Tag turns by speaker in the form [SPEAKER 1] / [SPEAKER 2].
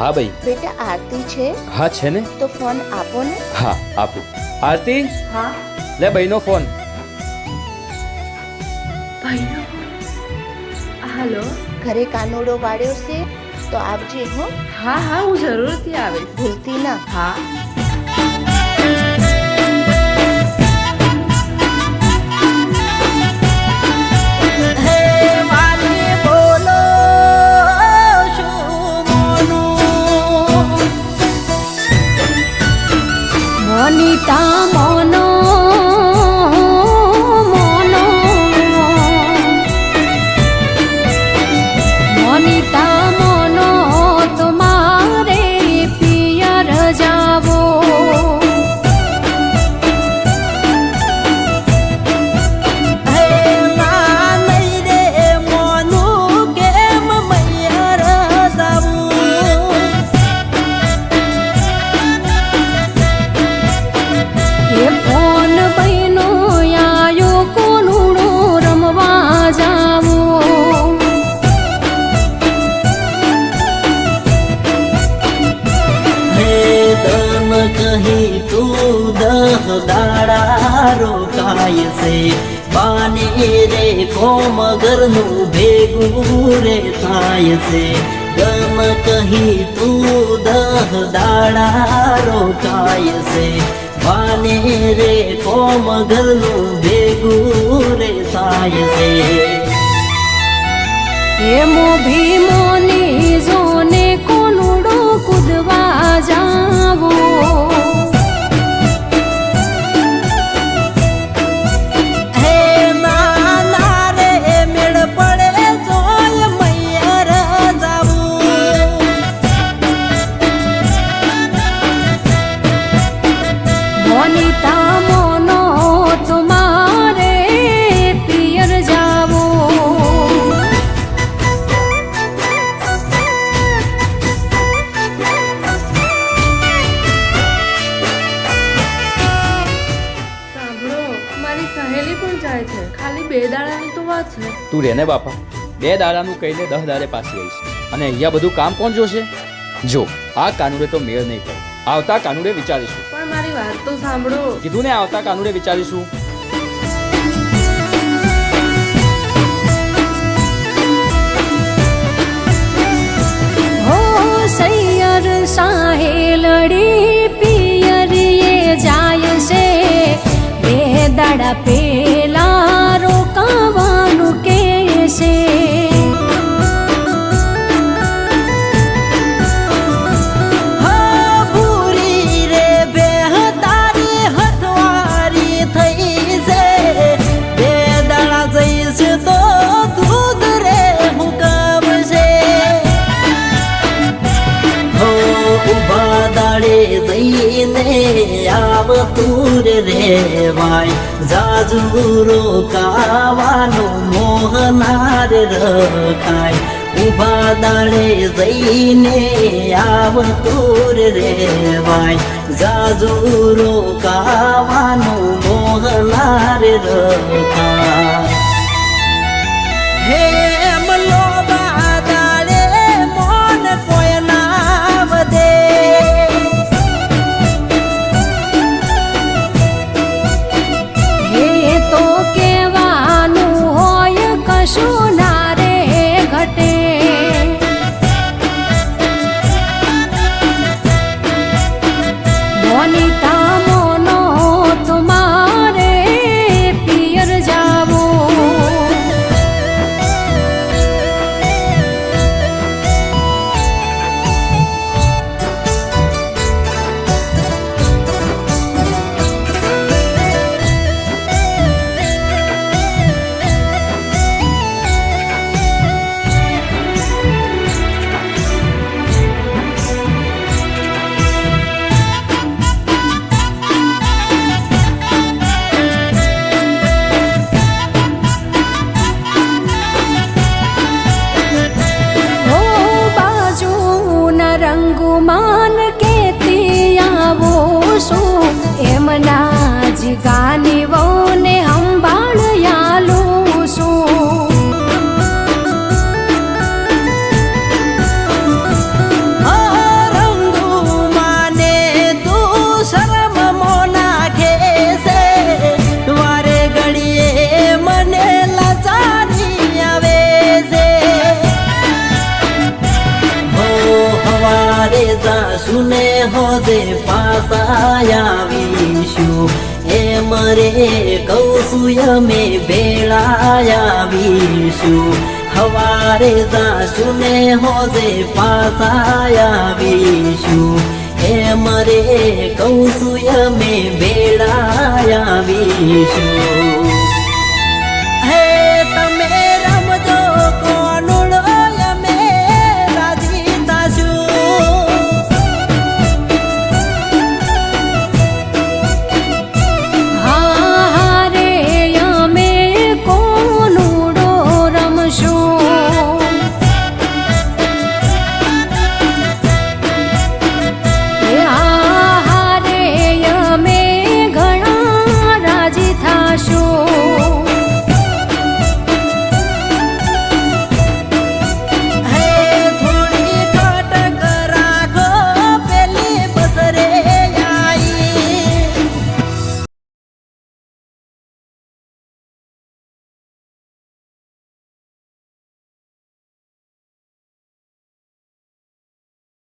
[SPEAKER 1] હા ભાઈ.
[SPEAKER 2] બેટા આરતી છે?
[SPEAKER 1] હા છે ને.
[SPEAKER 2] તો ફોન આપો ને.
[SPEAKER 1] હા આપું. આરતી
[SPEAKER 2] હા.
[SPEAKER 1] લે ભાઈનો ફોન.
[SPEAKER 2] ભાઈનો? હાલો. ઘરે કાનુડો વાળ્યો છે તો આવજે હો.
[SPEAKER 3] હા હા, હું જરૂરથી આવીશ.
[SPEAKER 2] ભૂલતી ના.
[SPEAKER 3] હા.
[SPEAKER 4] મોનિતા મોનો મોનો મોનિતા મોનો તમારે પિયર જાવો
[SPEAKER 5] હે ના નહીં રે મોનું કેમ મૈયર જાવું
[SPEAKER 4] એ ફોન બહેનો આયો કોનુડો રમવા જાવો
[SPEAKER 5] હે દન કહી તું દહ દાડા રોકાય છે બાને રે કોમ ઘરનું ભેગું રે થાય છે દન કહી તું દહ દાડા રોકાય છે બાને રે કોમ ઘરનું ભેગું રે થાય છે
[SPEAKER 4] એ મોભી મોની જોને કોનુડો કૂદવા જાવો
[SPEAKER 5] હે ના રે મેળ પડે જોય મૈયર જાવું
[SPEAKER 4] મોનિતા મોનો તમારે પિયર જાવો
[SPEAKER 3] સાંભળો, મારી સહેલી પણ જાય છે. ખાલી 2 દાડાની તો વાત છે.
[SPEAKER 1] તું રે ને બાપા. 2 દાડાનું કહીને 10 દાડે પાછી આવીશ. અને અહીંયા બધું કામ કોણ જોશે? જો આ કાનુડે તો મેળ નહીં પડે. આવતા કાનુડે વિચારીશું.
[SPEAKER 3] પણ મારી વાત તો સાંભળો.
[SPEAKER 1] કીધું ને આવતા કાનુડે વિચારીશું.
[SPEAKER 4] હો સૈયર સાહેલડી પિયરીએ જાય છે 2 દાડા પેલા રોકાવાનું કે છે
[SPEAKER 5] હા ભૂરી રે બેહતારી હથવારી થઈ છે 2 દાડા જઈશ તો દૂધ રે હુકમશે હો ઉભા દાડે જઈને આવતું રેવાય જાજુ રોકાવાનું મોહનાર રખાય ઉભા દાડે જઈને આવતું રેવાય જાજુ રોકાવાનું મોહનાર રખાય હે મલો બાદાડે મોન કોઈ ના વધે
[SPEAKER 4] એ તો કેવાનું હોય કશું ના રે ઘટે મોનિતા મોનો તમારે પિયર જાવો રંગુમાન કેતી આવો છું એમના જ ગાની વહુને સંભાળ્યાલું છું
[SPEAKER 5] હા જાશું ને હોદે પાછા આવીશું એમ રે કહું છું અમે ભેળા આવીશું હવારે જાશું ને હોદે પાછા આવીશું એમ રે કહું છું અમે ભેળા આવીશું